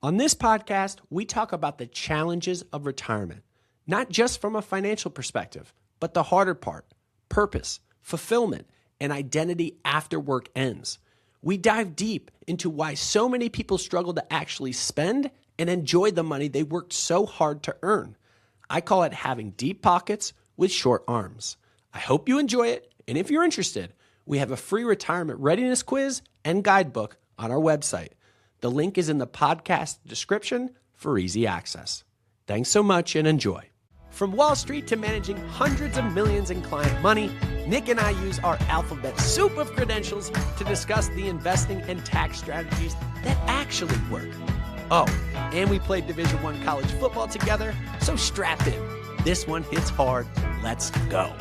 On this podcast, we talk about the challenges of retirement, not just from a financial perspective, but the harder part, purpose, fulfillment, and identity after work ends. We dive deep into why so many people struggle to actually spend and enjoy the money they worked so hard to earn. I call it having deep pockets with short arms. I hope you enjoy it, and if you're interested, we have a free retirement readiness quiz and guidebook on our website. The link is in the podcast description for easy access. Thanks so much and enjoy. From Wall Street to managing hundreds of millions in client money, Nick and I use our alphabet soup of credentials to discuss the investing and tax strategies that actually work. Oh, and we played Division I college football together, so strap in. This one hits hard. Let's go.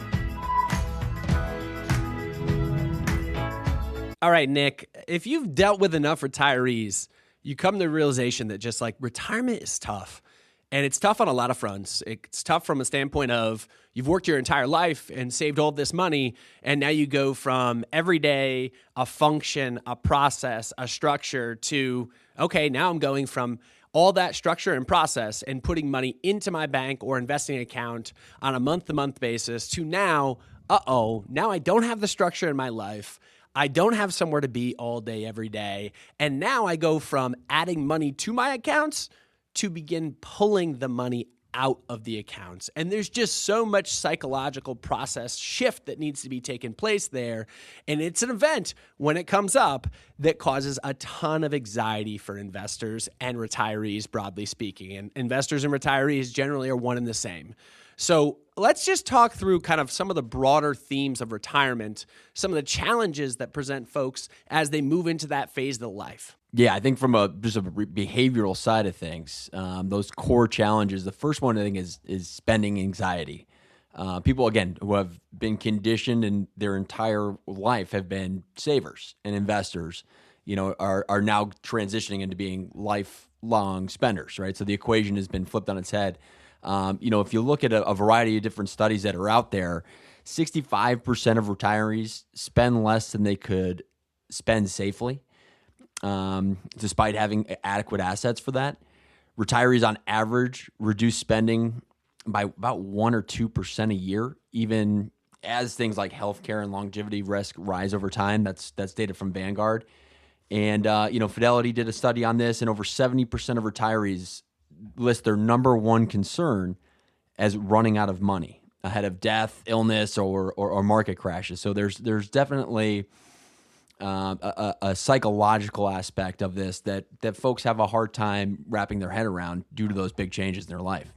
All right, Nick, if you've dealt with enough retirees, you come to the realization that just like retirement is tough. And it's tough on a lot of fronts. It's tough from a standpoint of you've worked your entire life and saved all this money, and now you go from every day, a function, a process, a structure to, okay, now I'm going from all that structure and process and putting money into my bank or investing account on a month-to-month basis to now, now I don't have the structure in my life. I don't have somewhere to be all day, every day. And now I go from adding money to my accounts to begin pulling the money out of the accounts. And there's just so much psychological process shift that needs to be taken place there. And it's an event when it comes up that causes a ton of anxiety for investors and retirees, broadly speaking. And investors and retirees generally are one and the same. So let's just talk through kind of some of the broader themes of retirement, some of the challenges that present folks as they move into that phase of the life. Yeah, I think from just a behavioral side of things, those core challenges, the first one I think is spending anxiety. People, again, who have been conditioned in their entire life have been savers and investors, are now transitioning into being lifelong spenders, right? So the equation has been flipped on its head. If you look at a variety of different studies that are out there, 65% of retirees spend less than they could spend safely, despite having adequate assets for that. Retirees on average reduce spending by about 1 or 2% a year, even as things like healthcare and longevity risk rise over time. That's data from Vanguard. And, Fidelity did a study on this, and over 70% of retirees list their number one concern as running out of money ahead of death, illness, or market crashes. So there's definitely a psychological aspect of this that folks have a hard time wrapping their head around due to those big changes in their life.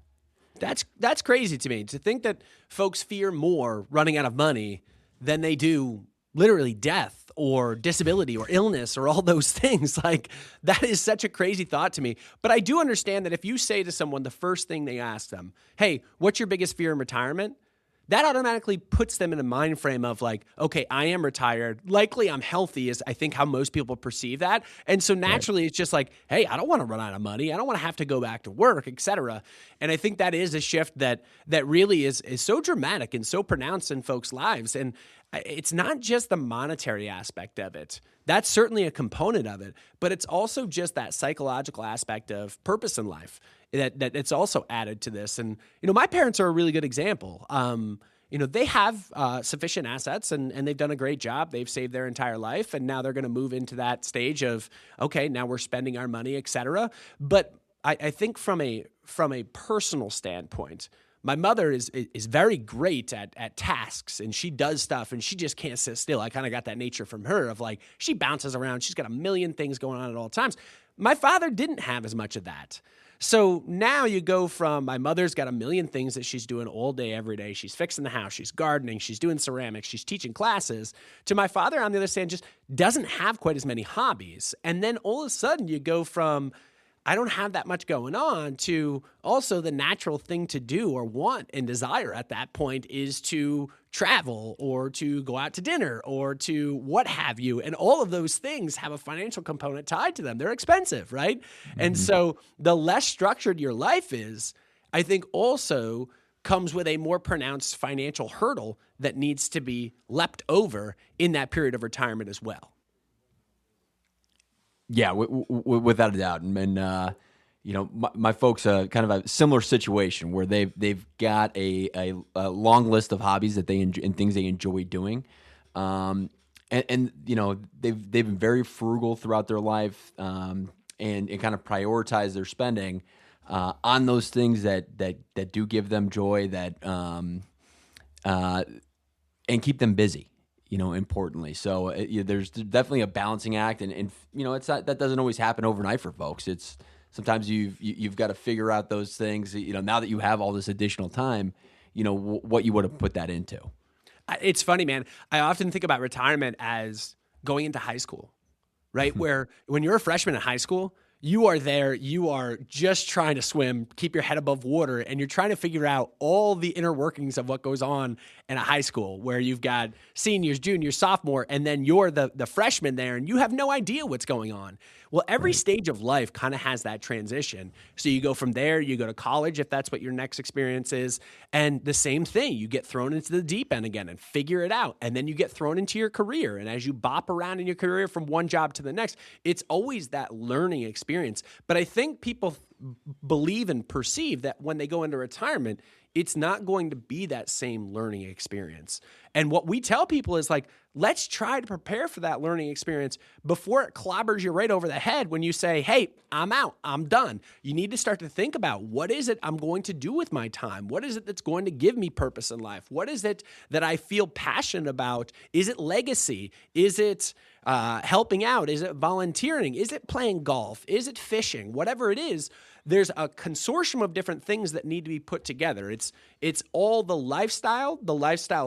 That's crazy to me, to think that folks fear more running out of money than they do literally death or disability or illness or all those things. Like, that is such a crazy thought to me. But I do understand that if you say to someone the first thing they ask them, hey, what's your biggest fear in retirement? That automatically puts them in a mind frame of like, okay, I am retired. Likely I'm healthy is I think how most people perceive that. And so naturally It's just like, hey, I don't want to run out of money. I don't want to have to go back to work, et cetera. And I think that is a shift that really is so dramatic and so pronounced in folks' lives. And it's not just the monetary aspect of it. That's certainly a component of it, but it's also just that psychological aspect of purpose in life that it's also added to this. And, my parents are a really good example. They have sufficient assets and they've done a great job. They've saved their entire life, and now they're going to move into that stage of, okay, now we're spending our money, et cetera. But I think from a personal standpoint, my mother is very great at tasks, and she does stuff, and she just can't sit still. I kind of got that nature from her of like, she bounces around. She's got a million things going on at all times. My father didn't have as much of that. So now you go from my mother's got a million things that she's doing all day, every day. She's fixing the house, she's gardening, she's doing ceramics, she's teaching classes. To my father, on the other hand, just doesn't have quite as many hobbies. And then all of a sudden you go from, I don't have that much going on, to also the natural thing to do or want and desire at that point is to travel or to go out to dinner or to what have you. And all of those things have a financial component tied to them. They're expensive, right? Mm-hmm. And so the less structured your life is, I think also comes with a more pronounced financial hurdle that needs to be leapt over in that period of retirement as well. Yeah, without a doubt. And my folks, kind of a similar situation where they've got a long list of hobbies that they enjoy and things they enjoy doing, and they've been very frugal throughout their life, and kind of prioritize their spending on those things that do give them joy, that and keep them busy. Importantly. So there's definitely a balancing act, and it's not, that doesn't always happen overnight for folks. It's sometimes you've got to figure out those things. Now that you have all this additional time, what you would have put that into. It's funny, man. I often think about retirement as going into high school, right? Where when you're a freshman in high school, you are there, you are just trying to swim, keep your head above water, and you're trying to figure out all the inner workings of what goes on in a high school where you've got seniors, juniors, sophomore, and then you're the freshman there and you have no idea what's going on. Well, every stage of life kind of has that transition. So you go from there, you go to college if that's what your next experience is, and the same thing, you get thrown into the deep end again and figure it out, and then you get thrown into your career, and as you bop around in your career from one job to the next, it's always that learning experience. But I think people believe and perceive that when they go into retirement, it's not going to be that same learning experience. And what we tell people is like, let's try to prepare for that learning experience before it clobbers you right over the head when you say, hey, I'm out, I'm done. You need to start to think about, what is it I'm going to do with my time? What is it that's going to give me purpose in life? What is it that I feel passionate about? Is it legacy? Is it helping out? Is it volunteering? Is it playing golf? Is it fishing? Whatever it is, there's a consortium of different things that need to be put together. It's all the lifestyle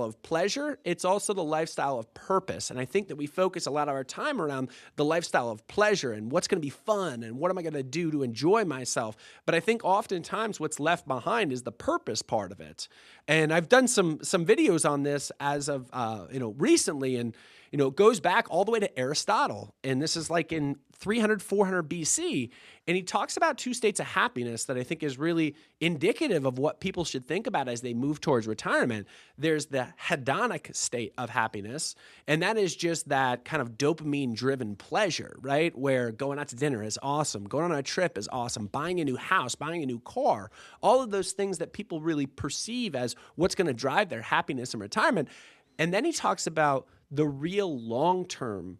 of pleasure. It's also the lifestyle of purpose. And I think that we focus a lot of our time around the lifestyle of pleasure and what's going to be fun and what am I going to do to enjoy myself. But I think oftentimes what's left behind is the purpose part of it. And I've done some videos on this as of recently, and it goes back all the way to Aristotle. And this is like in 300, 400 BC. And he talks about two states of happiness that I think is really indicative of what people should think about as they move towards retirement. There's the hedonic state of happiness, and that is just that kind of dopamine-driven pleasure, right? Where going out to dinner is awesome, going on a trip is awesome, buying a new house, buying a new car, all of those things that people really perceive as what's going to drive their happiness in retirement. And then he talks about the real long-term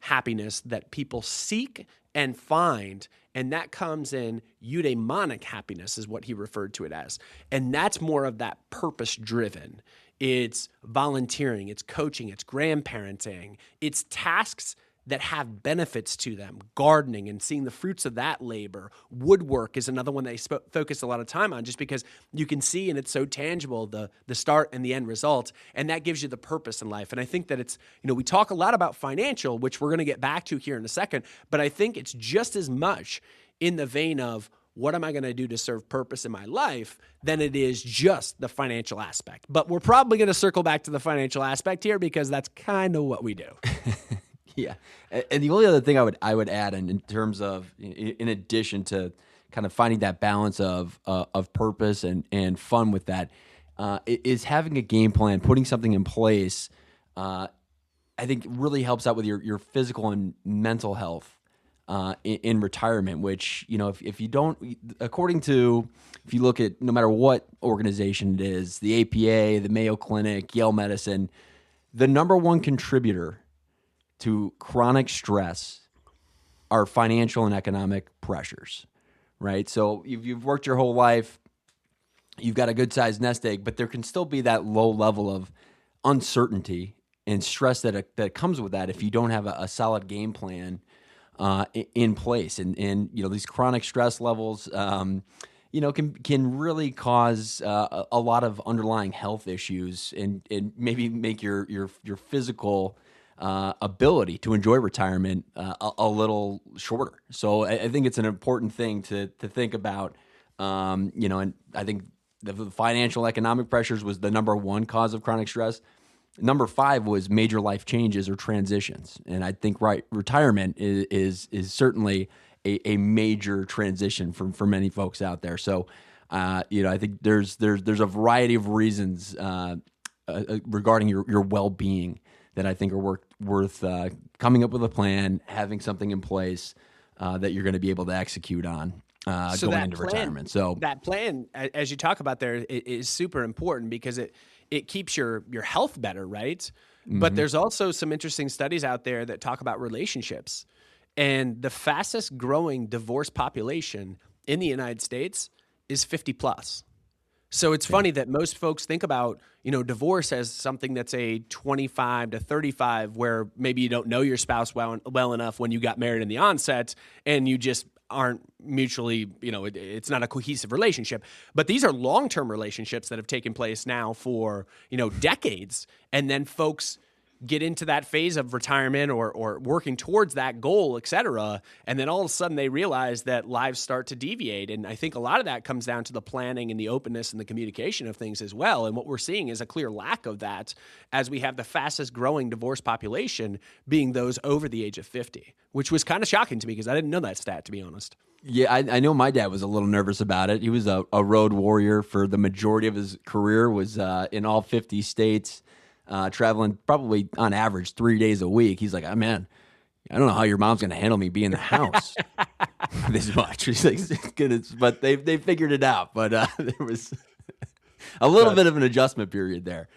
happiness that people seek and find, and that comes in eudaimonic happiness is what he referred to it as. And that's more of that purpose-driven. It's volunteering, it's coaching, it's grandparenting, it's tasks that have benefits to them, gardening and seeing the fruits of that labor. Woodwork is another one they focus a lot of time on, just because you can see and it's so tangible, the start and the end result, and that gives you the purpose in life. And I think that it's, we talk a lot about financial, which we're going to get back to here in a second, but I think it's just as much in the vein of what am I going to do to serve purpose in my life than it is just the financial aspect. But we're probably going to circle back to the financial aspect here because that's kind of what we do. Yeah, and the only other thing I would add, in terms of, in addition to kind of finding that balance of purpose and fun with that, is having a game plan, putting something in place. I think really helps out with your physical and mental health in retirement. Which if you don't, if you look at no matter what organization it is, the APA, the Mayo Clinic, Yale Medicine, the number one contributor to chronic stress are financial and economic pressures, right? So you've worked your whole life, you've got a good-sized nest egg, but there can still be that low level of uncertainty and stress that comes with that if you don't have a solid game plan in place. And these chronic stress levels, can really cause a lot of underlying health issues and maybe make your physical ability to enjoy retirement a little shorter. So I think it's an important thing to think about. And I think the financial economic pressures was the number one cause of chronic stress. Number 5 was major life changes or transitions, and I think retirement is certainly a major transition for many folks out there. So I think there's a variety of reasons regarding your well-being that I think are worth coming up with a plan, having something in place that you're going to be able to execute on. going into retirement. So that plan, as you talk about there, is super important because it keeps your health better, right? But there's also some interesting studies out there that talk about relationships. And the fastest growing divorce population in the United States is 50 plus. So it's funny that most folks think about, divorce as something that's a 25 to 35, where maybe you don't know your spouse well enough when you got married in the onset, and you just aren't mutually, it's not a cohesive relationship. But these are long-term relationships that have taken place now for, decades. And then folks get into that phase of retirement or working towards that goal, et cetera. And then all of a sudden they realize that lives start to deviate. And I think a lot of that comes down to the planning and the openness and the communication of things as well. And what we're seeing is a clear lack of that as we have the fastest growing divorce population being those over the age of 50, which was kind of shocking to me because I didn't know that stat, to be honest. Yeah, I know my dad was a little nervous about it. He was a road warrior for the majority of his career, was in all 50 states. Traveling probably on average 3 days a week. He's like, oh, man, I don't know how your mom's going to handle me being in the house this much. He's like, but they figured it out. But there was a little bit of an adjustment period there.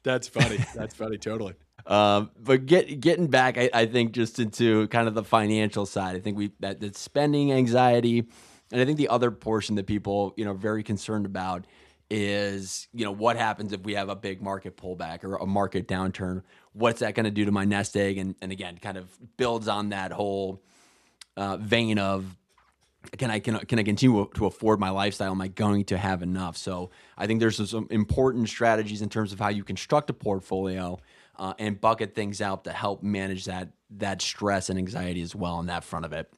That's funny. That's funny, totally. But getting back, I think just into kind of the financial side, I think that spending anxiety, and I think the other portion that people very concerned about is, what happens if we have a big market pullback or a market downturn? What's that going to do to my nest egg? And again, kind of builds on that whole vein of, can I continue to afford my lifestyle? Am I going to have enough? So I think there's some important strategies in terms of how you construct a portfolio and bucket things out to help manage that stress and anxiety as well on that front of it.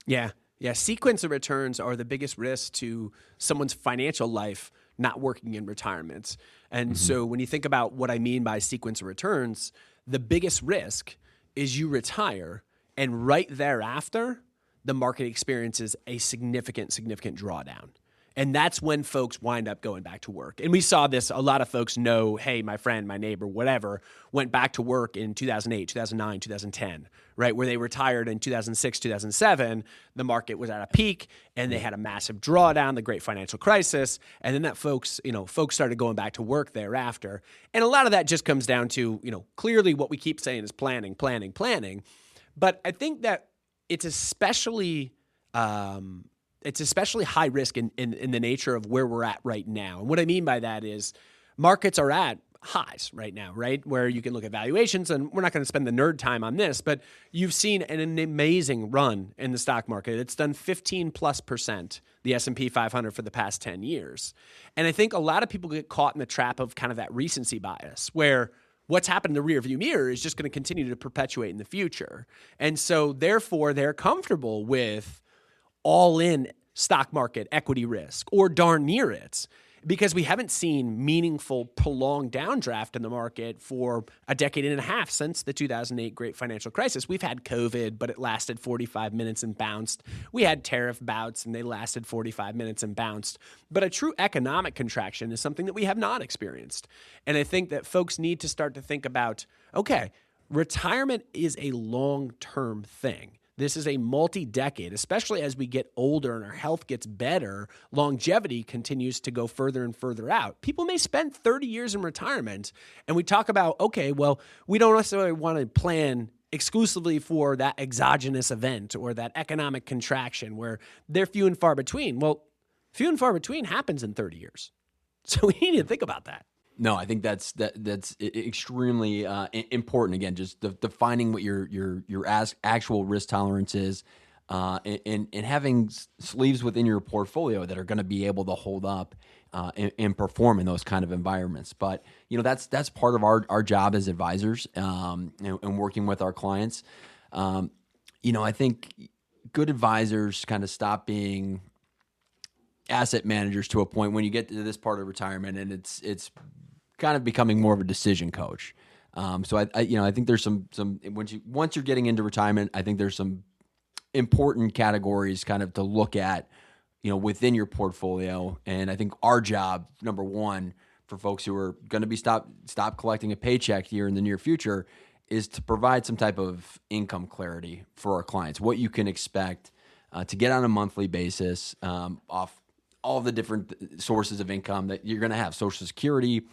Yeah. Sequence of returns are the biggest risk to someone's financial life not working in retirement. And so when you think about what I mean by sequence of returns, the biggest risk is you retire and right thereafter, the market experiences a significant drawdown. And that's when folks wind up going back to work. And we saw this, a lot of folks know, hey, my friend, my neighbor, whatever, went back to work in 2008, 2009, 2010, right? Where they retired in 2006, 2007, the market was at a peak and they had a massive drawdown, the great financial crisis. And then that folks started going back to work thereafter. And a lot of that just comes down to, clearly what we keep saying is planning. But I think that it's especially high risk in the nature of where we're at right now. And what I mean by that is markets are at highs right now, right? Where you can look at valuations, and we're not going to spend the nerd time on this, but you've seen an amazing run in the stock market. It's done 15+%, the S&P 500 for the past 10 years. And I think a lot of people get caught in the trap of kind of that recency bias where what's happened in the rearview mirror is just going to continue to perpetuate in the future. And so therefore they're comfortable with all-in stock market equity risk or darn near it because we haven't seen meaningful prolonged downdraft in the market for a decade and a half since the 2008 great financial crisis. We've had COVID, but it lasted 45 minutes and bounced. We had tariff bouts and they lasted 45 minutes and bounced. But a true economic contraction is something that we have not experienced. And I think that folks need to start to think about, okay, retirement is a long-term thing. This is a multi-decade, especially as we get older and our health gets better, longevity continues to go further and further out. People may spend 30 years in retirement, and we talk about, okay, well, we don't necessarily want to plan exclusively for that exogenous event or that economic contraction where they're few and far between. Well, few and far between happens in 30 years. So we need to think about that. No, I think that's extremely important. Again, just defining what your actual risk tolerance is, and having sleeves within your portfolio that are going to be able to hold up and perform in those kind of environments. But that's part of our job as advisors, and working with our clients. I think good advisors kind of stop being asset managers to a point when you get to this part of retirement, and it's kind of becoming more of a decision coach. So I think there's some once you're getting into retirement, I think there's some important categories kind of to look at, within your portfolio. And I think our job, number one, for folks who are going to be stop collecting a paycheck here in the near future, is to provide some type of income clarity for our clients, what you can expect to get on a monthly basis off all the different sources of income that you're going to have: Social Security,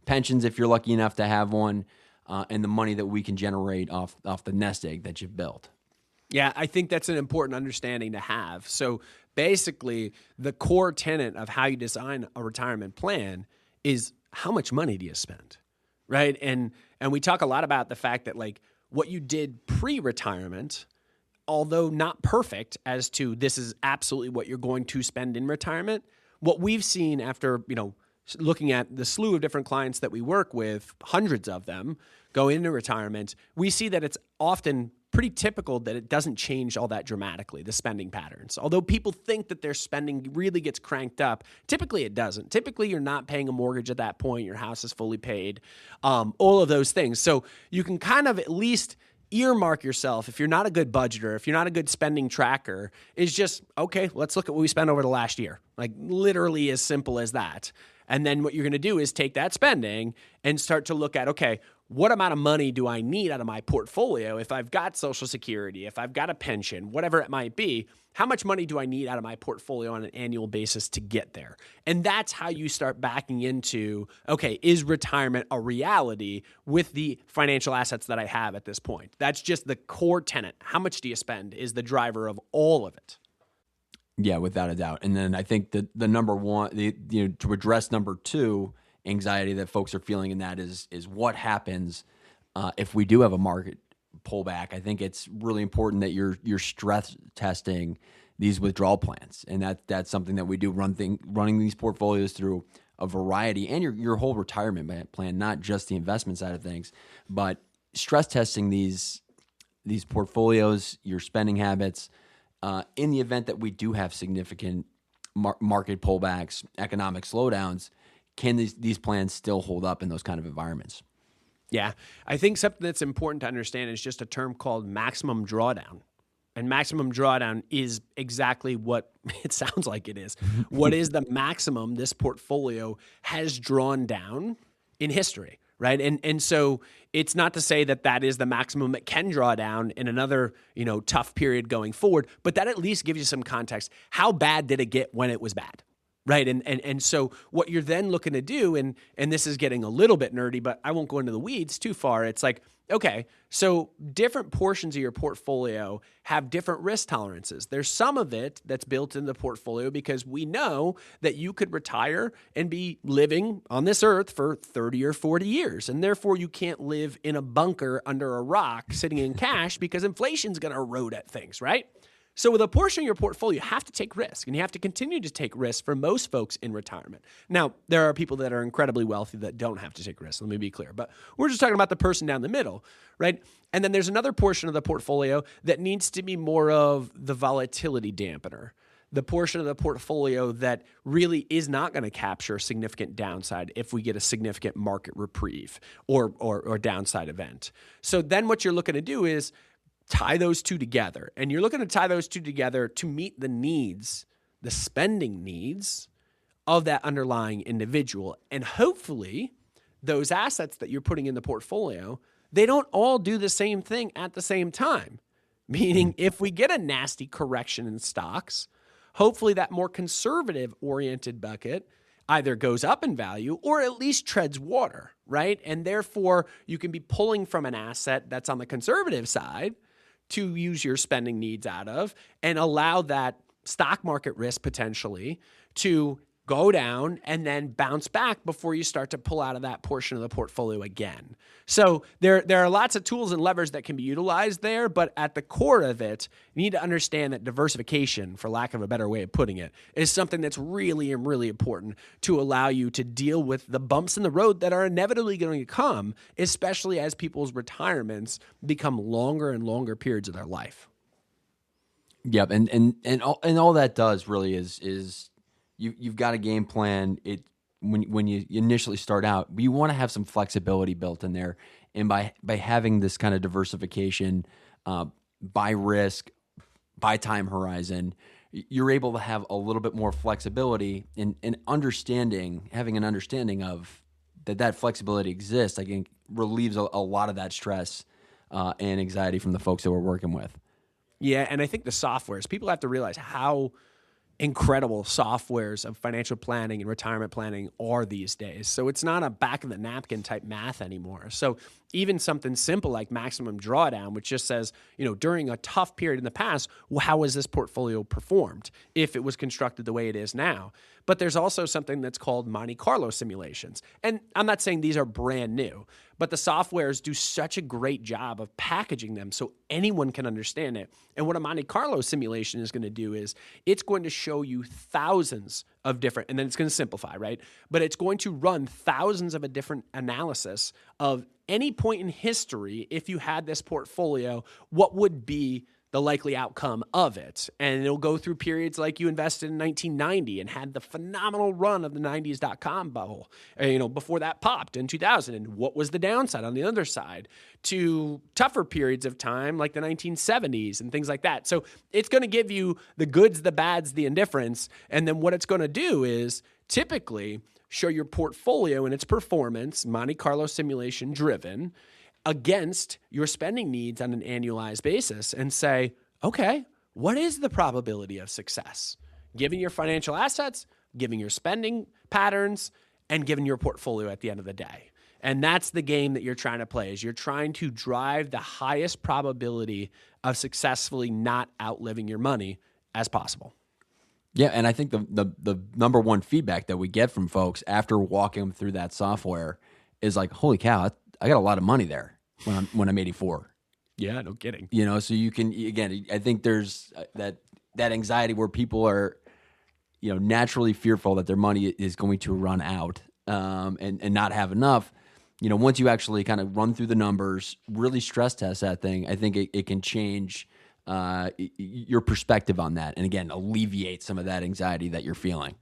pensions if you're lucky enough to have one, and the money that we can generate off the nest egg that you've built. Yeah, I think that's an important understanding to have. So basically, the core tenet of how you design a retirement plan is how much money do you spend, right? And we talk a lot about the fact that like what you did pre-retirement, although not perfect as to this is absolutely what you're going to spend in retirement, what we've seen after, looking at the slew of different clients that we work with, hundreds of them go into retirement, we see that it's often pretty typical that it doesn't change all that dramatically, the spending patterns. Although people think that their spending really gets cranked up, typically it doesn't. Typically you're not paying a mortgage at that point, your house is fully paid, all of those things. So you can kind of at least earmark yourself, if you're not a good budgeter, if you're not a good spending tracker, is just, okay, let's look at what we spent over the last year. Like literally as simple as that. And then what you're going to do is take that spending and start to look at, okay, what amount of money do I need out of my portfolio? If I've got Social Security, if I've got a pension, whatever it might be, how much money do I need out of my portfolio on an annual basis to get there? And that's how you start backing into, okay, is retirement a reality with the financial assets that I have at this point? That's just the core tenet. How much do you spend is the driver of all of it. Yeah, without a doubt. And then I think that the number one, to address number two, anxiety that folks are feeling in that is what happens if we do have a market pullback. I think it's really important that you're stress testing these withdrawal plans, and that's something that we do running these portfolios through a variety, and your whole retirement plan, not just the investment side of things, but stress testing these portfolios, your spending habits. In the event that we do have significant market pullbacks, economic slowdowns, can these plans still hold up in those kind of environments? Yeah. I think something that's important to understand is just a term called maximum drawdown. And maximum drawdown is exactly what it sounds like it is. What is the maximum this portfolio has drawn down in history, right? And so it's not to say that that is the maximum it can draw down in another, tough period going forward, but that at least gives you some context. How bad did it get when it was bad? Right. And so what you're then looking to do, and this is getting a little bit nerdy, but I won't go into the weeds too far. It's like, okay, so different portions of your portfolio have different risk tolerances. There's some of it that's built in the portfolio because we know that you could retire and be living on this earth for 30 or 40 years. And therefore you can't live in a bunker under a rock sitting in cash because inflation's going to erode at things, right? So with a portion of your portfolio, you have to take risk, and you have to continue to take risks for most folks in retirement. Now, there are people that are incredibly wealthy that don't have to take risks. Let me be clear. But we're just talking about the person down the middle, right? And then there's another portion of the portfolio that needs to be more of the volatility dampener, the portion of the portfolio that really is not going to capture significant downside if we get a significant market reprieve or downside event. So then what you're looking to do is tie those two together. And you're looking to tie those two together to meet the needs, the spending needs of that underlying individual. And hopefully those assets that you're putting in the portfolio, they don't all do the same thing at the same time. Meaning if we get a nasty correction in stocks, hopefully that more conservative oriented bucket either goes up in value or at least treads water, right? And therefore you can be pulling from an asset that's on the conservative side to use your spending needs out of and allow that stock market risk potentially to go down and then bounce back before you start to pull out of that portion of the portfolio again. So there are lots of tools and levers that can be utilized there, but at the core of it, you need to understand that diversification, for lack of a better way of putting it, is something that's really, really important to allow you to deal with the bumps in the road that are inevitably going to come, especially as people's retirements become longer and longer periods of their life. Yep, and all that does really is you've got a game plan. When you initially start out, you want to have some flexibility built in there, and by having this kind of diversification by risk, by time horizon, you're able to have a little bit more flexibility and having an understanding of that flexibility exists. I think relieves a lot of that stress and anxiety from the folks that we're working with. Yeah, and I think the softwares, people have to realize how incredible softwares of financial planning and retirement planning are these days. So it's not a back of the napkin type math anymore. So even something simple like maximum drawdown, which just says, during a tough period in the past, how has this portfolio performed if it was constructed the way it is now? But there's also something that's called Monte Carlo simulations. And I'm not saying these are brand new, but the softwares do such a great job of packaging them so anyone can understand it. And what a Monte Carlo simulation is going to do is it's going to show you thousands of different, and then it's going to simplify, right? But it's going to run thousands of a different analysis of any point in history. If you had this portfolio, what would be the likely outcome of it? And it'll go through periods like you invested in 1990 and had the phenomenal run of the 90s.com bubble, before that popped in 2000. And what was the downside on the other side, to tougher periods of time like the 1970s and things like that. So it's going to give you the goods, the bads, the indifference. And then what it's going to do is typically show your portfolio and its performance, Monte Carlo simulation driven, against your spending needs on an annualized basis and say, okay, what is the probability of success? Given your financial assets, given your spending patterns, and given your portfolio at the end of the day. And that's the game that you're trying to play, is you're trying to drive the highest probability of successfully not outliving your money as possible. Yeah, and I think the number one feedback that we get from folks after walking them through that software is like, holy cow, I got a lot of money there when I'm 84. Yeah, no kidding. So you can, again, I think there's that anxiety where people are, naturally fearful that their money is going to run out and not have enough. Once you actually kind of run through the numbers, really stress test that thing, I think it can change your perspective on that. And again, alleviate some of that anxiety that you're feeling.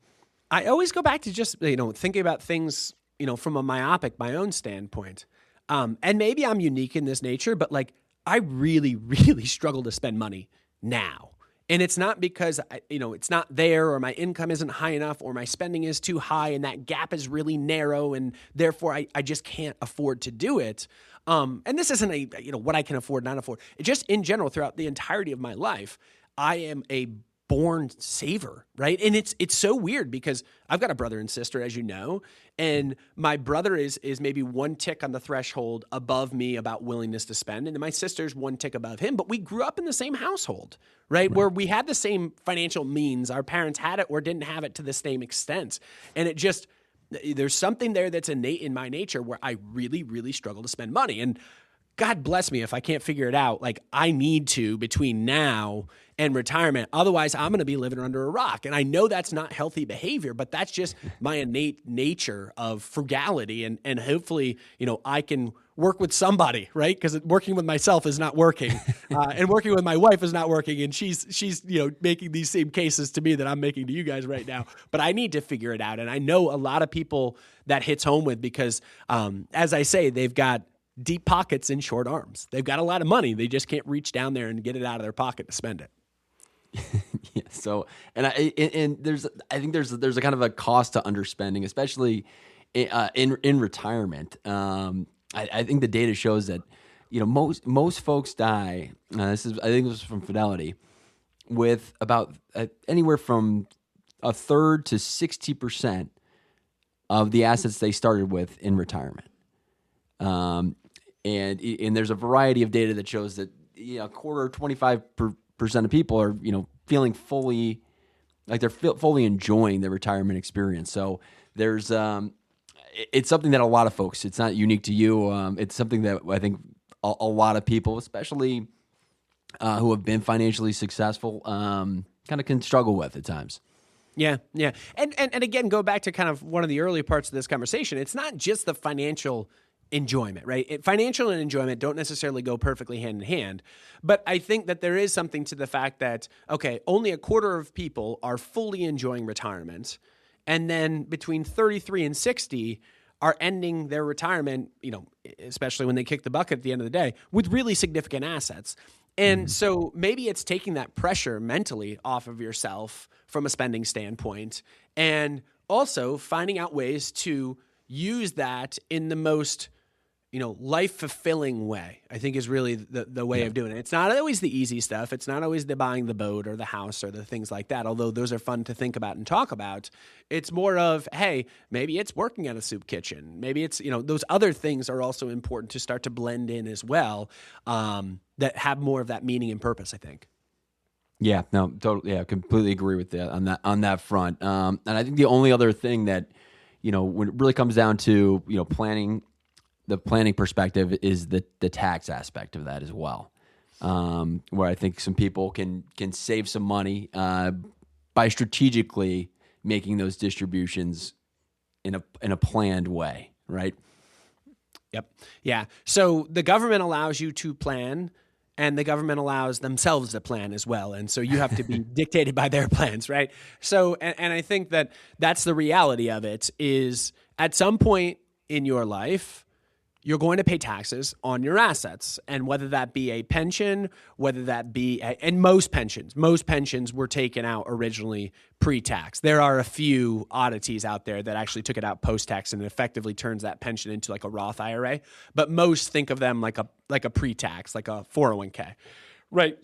I always go back to just, thinking about things, from my own standpoint. And maybe I'm unique in this nature, but like I really, really struggle to spend money now. And it's not because, it's not there or my income isn't high enough or my spending is too high and that gap is really narrow and therefore I just can't afford to do it. And this isn't what I can afford, not afford. It just in general, throughout the entirety of my life, I am a born saver, right? And it's so weird because I've got a brother and sister, as you know, and my brother is maybe one tick on the threshold above me about willingness to spend, and then my sister's one tick above him, but we grew up in the same household, right? Where we had the same financial means. Our parents had it or didn't have it to the same extent. And it just, there's something there that's innate in my nature where I really, really struggle to spend money. And God bless me if I can't figure it out. Like I need to between now and retirement. Otherwise, I'm going to be living under a rock. And I know that's not healthy behavior, but that's just my innate nature of frugality. And hopefully, I can work with somebody, right? Because working with myself is not working. And working with my wife is not working. And she's making these same cases to me that I'm making to you guys right now. But I need to figure it out. And I know a lot of people that hits home with because, as I say, they've got deep pockets and short arms. They've got a lot of money. They just can't reach down there and get it out of their pocket to spend it. Yeah. So, and I think there's a kind of a cost to underspending, especially in retirement. I think the data shows that most folks die. I think this is from Fidelity, with about anywhere from a third to 60% of the assets they started with in retirement. And there's a variety of data that shows that a quarter, 25% of people are feeling fully like they're fully enjoying their retirement experience. So there's it's something that a lot of folks. It's not unique to you. It's something that I think a lot of people, especially who have been financially successful, kind of can struggle with at times. Yeah, yeah, and again, go back to kind of one of the early parts of this conversation. It's not just the financial enjoyment, right? Financial and enjoyment don't necessarily go perfectly hand in hand, but I think that there is something to the fact that, okay, only a quarter of people are fully enjoying retirement, and then between 33 and 60 are ending their retirement, especially when they kick the bucket at the end of the day, with really significant assets. And so maybe it's taking that pressure mentally off of yourself from a spending standpoint, and also finding out ways to use that in the most life fulfilling way, I think is really the way of doing it. It's not always the easy stuff. It's not always the buying the boat or the house or the things like that, although those are fun to think about and talk about. It's more of, hey, maybe it's working at a soup kitchen. Maybe it's, those other things are also important to start to blend in as well, that have more of that meaning and purpose, I think. Yeah, no, totally. Yeah, completely agree with that on that front. And I think the only other thing that, when it really comes down to, the planning perspective is the tax aspect of that as well. Where I think some people can save some money by strategically making those distributions in a planned way, right? Yep. Yeah. So the government allows you to plan, and the government allows themselves to plan as well. And so you have to be dictated by their plans, right? So, and I think that that's the reality of it is at some point in your life, you're going to pay taxes on your assets. And whether that be a pension, whether that be, and most pensions were taken out originally pre-tax. There are a few oddities out there that actually took it out post-tax and it effectively turns that pension into like a Roth IRA. But most think of them like a pre-tax, like a 401k, right?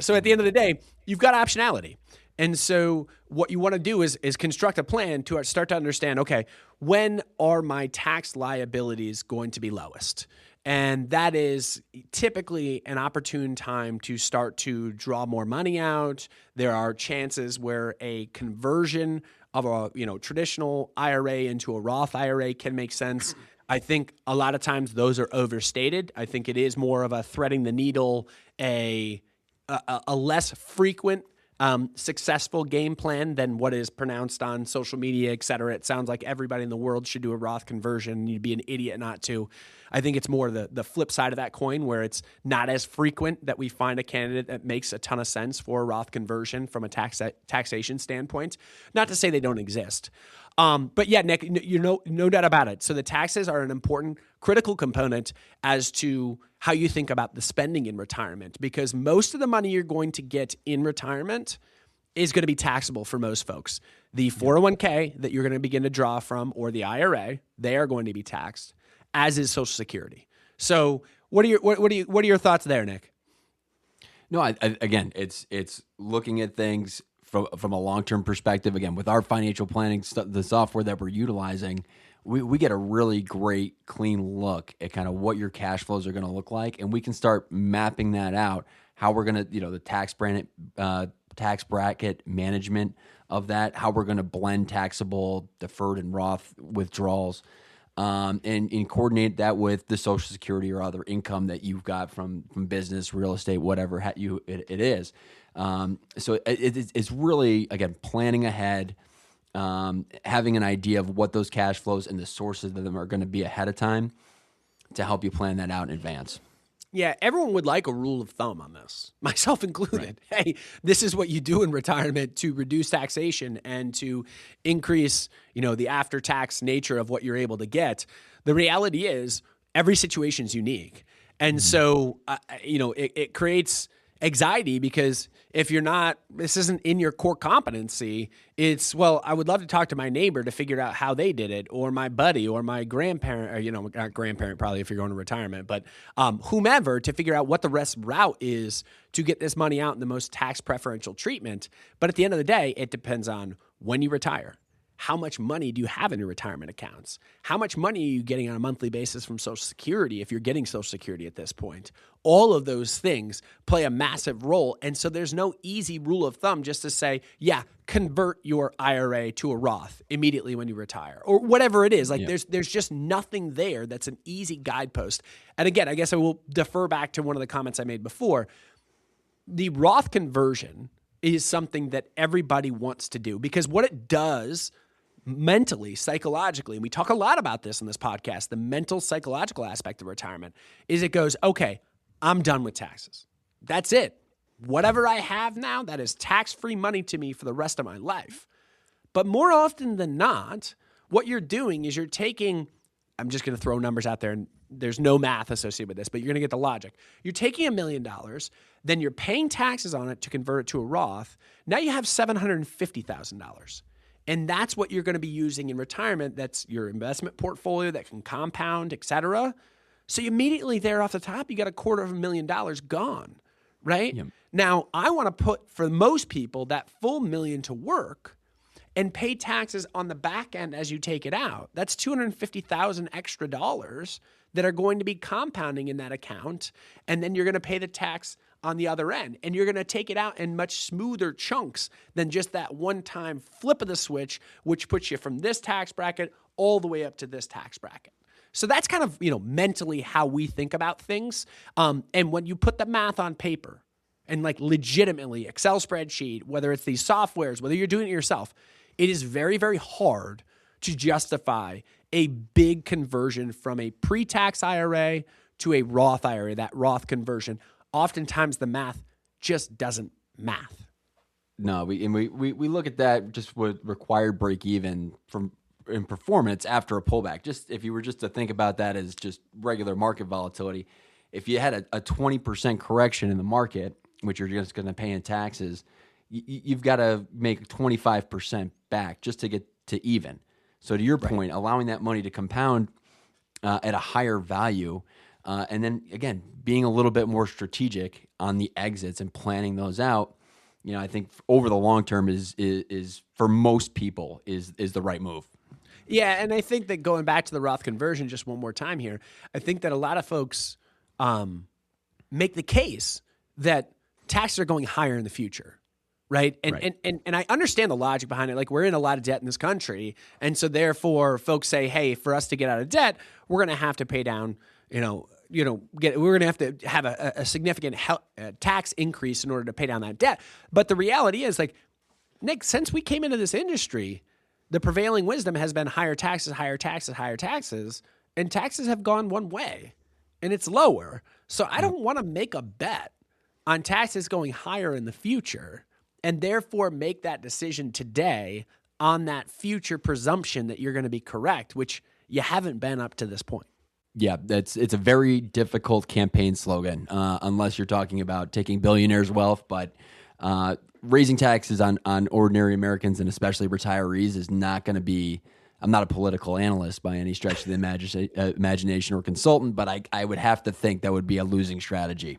So at the end of the day, you've got optionality. And so what you want to do is construct a plan to start to understand, okay, when are my tax liabilities going to be lowest? And that is typically an opportune time to start to draw more money out. There are chances where a conversion of a traditional IRA into a Roth IRA can make sense. I think a lot of times those are overstated. I think it is more of a threading the needle, a less frequent successful game plan than what is pronounced on social media, et cetera. It sounds like everybody in the world should do a Roth conversion. You'd be an idiot not to. I think it's more the flip side of that coin where it's not as frequent that we find a candidate that makes a ton of sense for a Roth conversion from a taxation standpoint. Not to say they don't exist. But yeah, Nick, no doubt about it. So the taxes are an important, critical component as to how you think about the spending in retirement, because most of the money you're going to get in retirement is going to be taxable for most folks. The 401k that you're going to begin to draw from, or the IRA, they are going to be taxed, as is Social Security. So what are your thoughts there, Nick? No, again, it's looking at things from a long-term perspective. Again, with our financial planning, the software that we're utilizing, we get a really great, clean look at kind of what your cash flows are going to look like, and we can start mapping that out. How we're going to, the tax bracket management of that, how we're going to blend taxable, deferred, and Roth withdrawals, and coordinate that with the Social Security or other income that you've got from business, real estate, whatever it is. So it's really, again, planning ahead, having an idea of what those cash flows and the sources of them are going to be ahead of time to help you plan that out in advance. Yeah, everyone would like a rule of thumb on this, myself included. Right. Hey, this is what you do in retirement to reduce taxation and to increase, the after-tax nature of what you're able to get. The reality is every situation is unique. And so, it creates anxiety because if this isn't in your core competency, it's, well, I would love to talk to my neighbor to figure out how they did it, or my buddy, or my grandparent, or, not grandparent probably if you're going to retirement, but whomever, to figure out what the best route is to get this money out in the most tax preferential treatment. But at the end of the day, it depends on when you retire. How much money do you have in your retirement accounts? How much money are you getting on a monthly basis from Social Security if you're getting Social Security at this point? All of those things play a massive role. And so there's no easy rule of thumb just to say, yeah, convert your IRA to a Roth immediately when you retire, or whatever it is. Like there's just nothing there that's an easy guidepost. And again, I guess I will defer back to one of the comments I made before. The Roth conversion is something that everybody wants to do because what it does mentally, psychologically, and we talk a lot about this in this podcast, the mental, psychological aspect of retirement, is it goes, okay, I'm done with taxes. That's it. Whatever I have now, that is tax-free money to me for the rest of my life. But more often than not, what you're doing is you're taking, I'm just going to throw numbers out there, and there's no math associated with this, but you're going to get the logic. You're taking $1 million, then you're paying taxes on it to convert it to a Roth. Now you have $750,000. And that's what you're going to be using in retirement. That's your investment portfolio that can compound, et cetera, So immediately there off the top, you got $250,000 gone, right? Yep. Now, I want to put, for most people, that full million to work and pay taxes on the back end as you take it out. That's $250,000 extra dollars that are going to be compounding in that account. And then you're going to pay the tax on the other end. And you're going to take it out in much smoother chunks than just that one-time flip of the switch, which puts you from this tax bracket all the way up to this tax bracket. So that's kind of, mentally how we think about things. And when you put the math on paper and like legitimately Excel spreadsheet, whether it's these softwares, whether you're doing it yourself, it is very, very hard to justify a big conversion from a pre-tax IRA to a Roth IRA, that Roth conversion. Oftentimes the math just doesn't math. No, we look at that just with required break even in performance after a pullback. Just if you were just to think about that as just regular market volatility, if you had a 20% correction in the market, which you're just going to pay in taxes, you've got to make 25% back just to get to even. So to your point, allowing that money to compound at a higher value, and then again, being a little bit more strategic on the exits and planning those out, I think over the long term is for most people is the right move. Yeah, and I think that going back to the Roth conversion just one more time here, I think that a lot of folks make the case that taxes are going higher in the future. Right. And I understand the logic behind it. Like, we're in a lot of debt in this country. And so therefore folks say, hey, for us to get out of debt, we're going to have to pay down, we're going to have to have a significant tax increase in order to pay down that debt. But the reality is, like, Nick, since we came into this industry, the prevailing wisdom has been higher taxes, higher taxes, higher taxes. And taxes have gone one way, and it's lower. So I don't want to make a bet on taxes going higher in the future, and therefore make that decision today on that future presumption that you're going to be correct, which you haven't been up to this point. Yeah, it's a very difficult campaign slogan, unless you're talking about taking billionaires' wealth. But raising taxes on ordinary Americans and especially retirees is not going to be. I'm not a political analyst by any stretch of the imagination or consultant, but I would have to think that would be a losing strategy.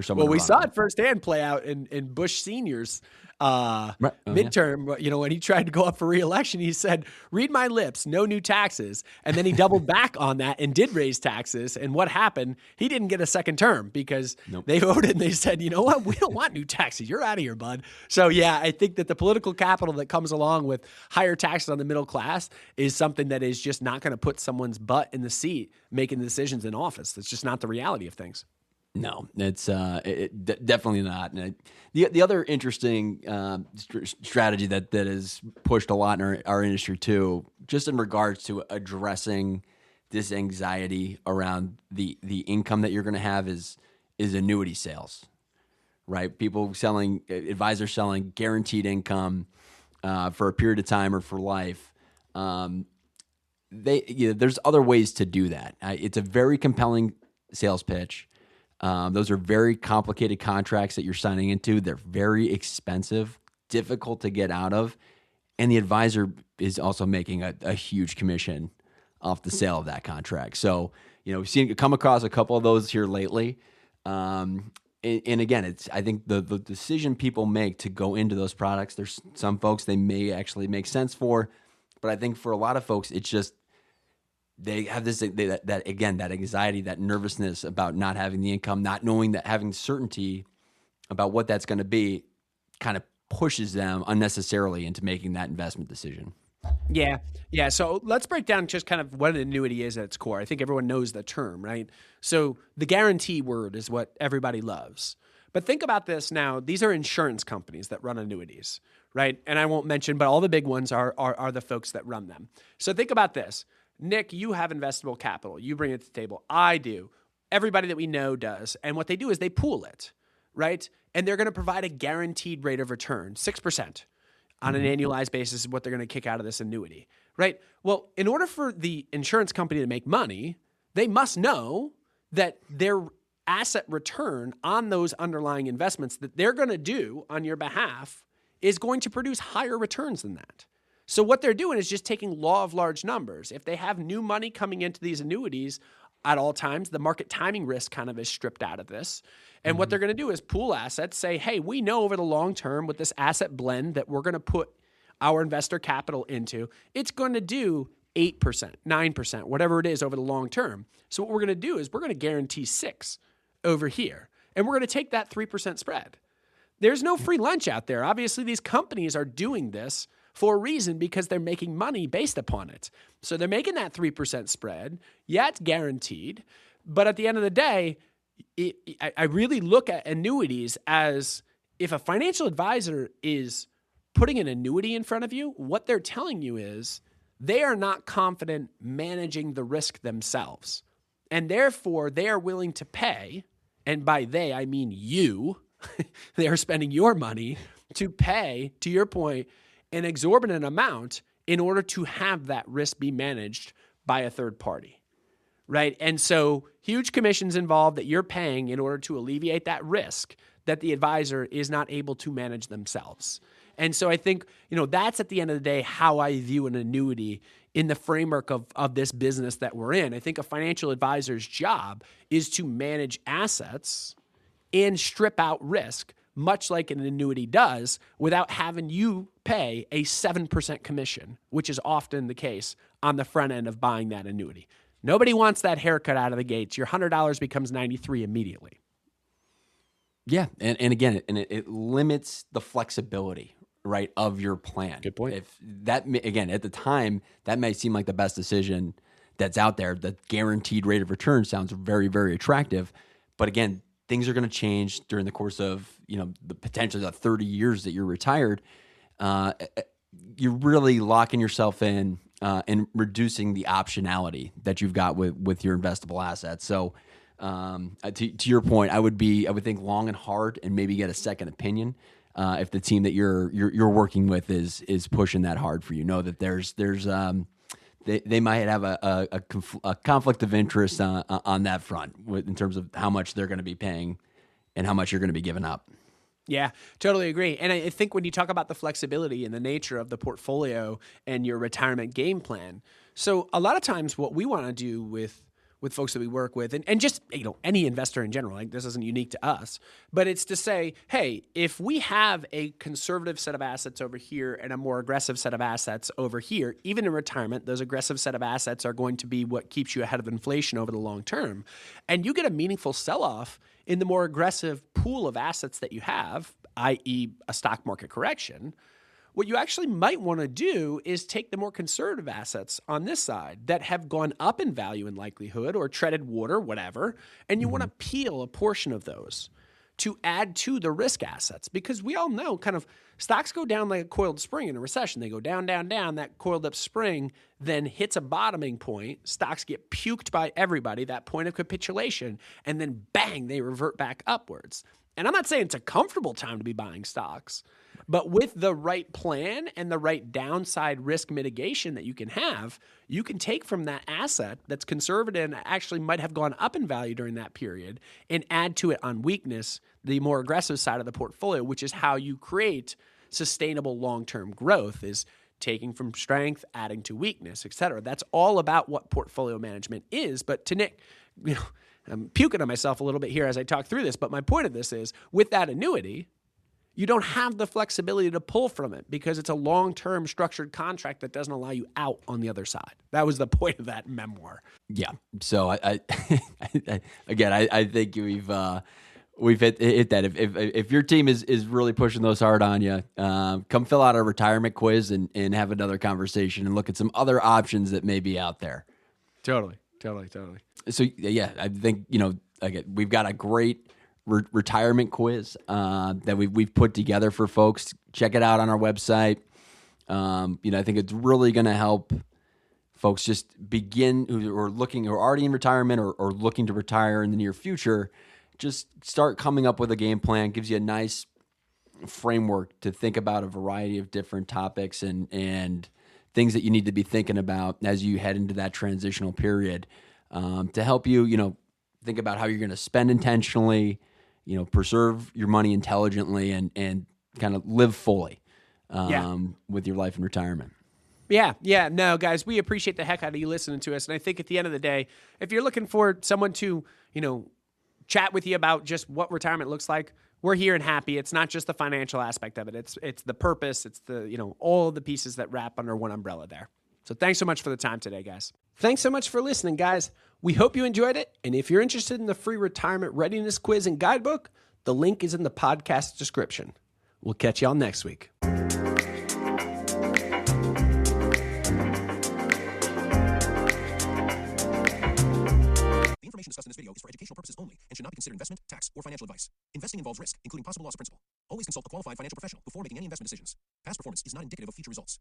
Well, we saw it firsthand play out in Bush Sr.'s midterm. Yeah. When he tried to go up for re-election, he said, read my lips, no new taxes. And then he doubled back on that and did raise taxes. And what happened? He didn't get a second term because they voted and they said, you know what? We don't want new taxes. You're out of here, bud. So, yeah, I think that the political capital that comes along with higher taxes on the middle class is something that is just not going to put someone's butt in the seat making decisions in office. That's just not the reality of things. No, it's definitely not. And the other interesting strategy that has pushed a lot in our industry too, just in regards to addressing this anxiety around the income that you're going to have is annuity sales, right? Advisors selling guaranteed income for a period of time or for life. There's other ways to do that. It's a very compelling sales pitch. Those are very complicated contracts that you're signing into. They're very expensive, difficult to get out of. And the advisor is also making a huge commission off the sale of that contract. So, we've come across a couple of those here lately. And again, I think the decision people make to go into those products, there's some folks they may actually make sense for, but I think for a lot of folks, it's just, they have that anxiety, that nervousness about not having the income, not knowing that having certainty about what that's going to be kind of pushes them unnecessarily into making that investment decision. Yeah. So let's break down just kind of what an annuity is at its core. I think everyone knows the term, right? So the guarantee word is what everybody loves. But think about this now. These are insurance companies that run annuities, right? And I won't mention, but all the big ones are the folks that run them. So think about this. Nick, you have investable capital. You bring it to the table. I do. Everybody that we know does. And what they do is they pool it, right? And they're going to provide a guaranteed rate of return, 6% on an annualized basis is what they're going to kick out of this annuity, right? Well, in order for the insurance company to make money, they must know that their asset return on those underlying investments that they're going to do on your behalf is going to produce higher returns than that. So what they're doing is just taking law of large numbers. If they have new money coming into these annuities at all times. The market timing risk kind of is stripped out of this. And what they're going to do is pool assets, say, hey, we know over the long term with this asset blend that we're going to put our investor capital into, it's going to do 8%, 9%, whatever it is over the long term. So what we're going to do is we're going to guarantee 6 over here. And we're going to take that 3% spread. There's no free lunch out there. Obviously, these companies are doing this for a reason because they're making money based upon it. So they're making that 3% spread. Yeah, it's guaranteed. But at the end of the day, I really look at annuities as if a financial advisor is putting an annuity in front of you, what they're telling you is they are not confident managing the risk themselves. And therefore, they are willing to pay, and by they, I mean you, they are spending your money to pay, to your point, an exorbitant amount in order to have that risk be managed by a third party, right? And so huge commissions involved that you're paying in order to alleviate that risk that the advisor is not able to manage themselves. And so I think, that's at the end of the day how I view an annuity in the framework of this business that we're in. I think a financial advisor's job is to manage assets and strip out risk, much like an annuity does, without having you pay a 7% commission, which is often the case on the front end of buying that annuity. Nobody wants that haircut out of the gates. Your $100 becomes $93 immediately. Yeah, and again, it limits the flexibility, right, of your plan. Good point. If that, again, at the time, that may seem like the best decision that's out there. The guaranteed rate of return sounds very, very attractive, but again, things are going to change during the course of the potentially the 30 years that you're retired. You're really locking yourself in and reducing the optionality that you've got with your investable assets. So, to your point, I would think long and hard and maybe get a second opinion if the team that you're working with is pushing that hard for you. Know that there's they might have a conflict of interest on that front in terms of how much they're going to be paying and how much you're going to be giving up. Yeah, totally agree. And I think when you talk about the flexibility and the nature of the portfolio and your retirement game plan, so a lot of times what we want to do with folks that we work with and just any investor in general, like this isn't unique to us, but it's to say, hey, if we have a conservative set of assets over here and a more aggressive set of assets over here, even in retirement, those aggressive set of assets are going to be what keeps you ahead of inflation over the long term. And you get a meaningful sell-off in the more aggressive pool of assets that you have, i.e. a stock market correction. What you actually might want to do is take the more conservative assets on this side that have gone up in value and likelihood or treaded water, whatever, and you want to peel a portion of those to add to the risk assets. Because we all know kind of stocks go down like a coiled spring in a recession. They go down, down, down. That coiled up spring then hits a bottoming point. Stocks get puked by everybody, that point of capitulation, and then bang, they revert back upwards. And I'm not saying it's a comfortable time to be buying stocks, but with the right plan and the right downside risk mitigation that you can take from that asset that's conservative and actually might have gone up in value during that period and add to it on weakness, the more aggressive side of the portfolio, which is how you create sustainable long-term growth, is taking from strength, adding to weakness, et cetera. That's all about what portfolio management is. But to Nick, I'm puking on myself a little bit here as I talk through this, but my point of this is with that annuity, you don't have the flexibility to pull from it because it's a long-term structured contract that doesn't allow you out on the other side. That was the point of that memoir. Yeah. So I think we've hit that. If your team is really pushing those hard on you, come fill out our retirement quiz and have another conversation and look at some other options that may be out there. Totally. So yeah, I think again, we've got a great retirement quiz that we've put together for folks. Check it out on our website. I think it's really going to help folks just begin who are already in retirement or looking to retire in the near future. Just start coming up with a game plan. Gives you a nice framework to think about a variety of different topics and things that you need to be thinking about as you head into that transitional period, to help you, think about how you're going to spend intentionally, preserve your money intelligently and kind of live fully with your life in retirement. Yeah. No, guys, we appreciate the heck out of you listening to us. And I think at the end of the day, if you're looking for someone to, chat with you about just what retirement looks like, we're here and happy. It's not just the financial aspect of it. It's the purpose. It's the, all the pieces that wrap under one umbrella there. So thanks so much for the time today, guys. Thanks so much for listening, guys. We hope you enjoyed it. And if you're interested in the free retirement readiness quiz and guidebook, the link is in the podcast description. We'll catch y'all next week. The information discussed in this video is for educational purposes only and should not be considered investment, tax, or financial advice. Investing involves risk, including possible loss of principal. Always consult a qualified financial professional before making any investment decisions. Past performance is not indicative of future results.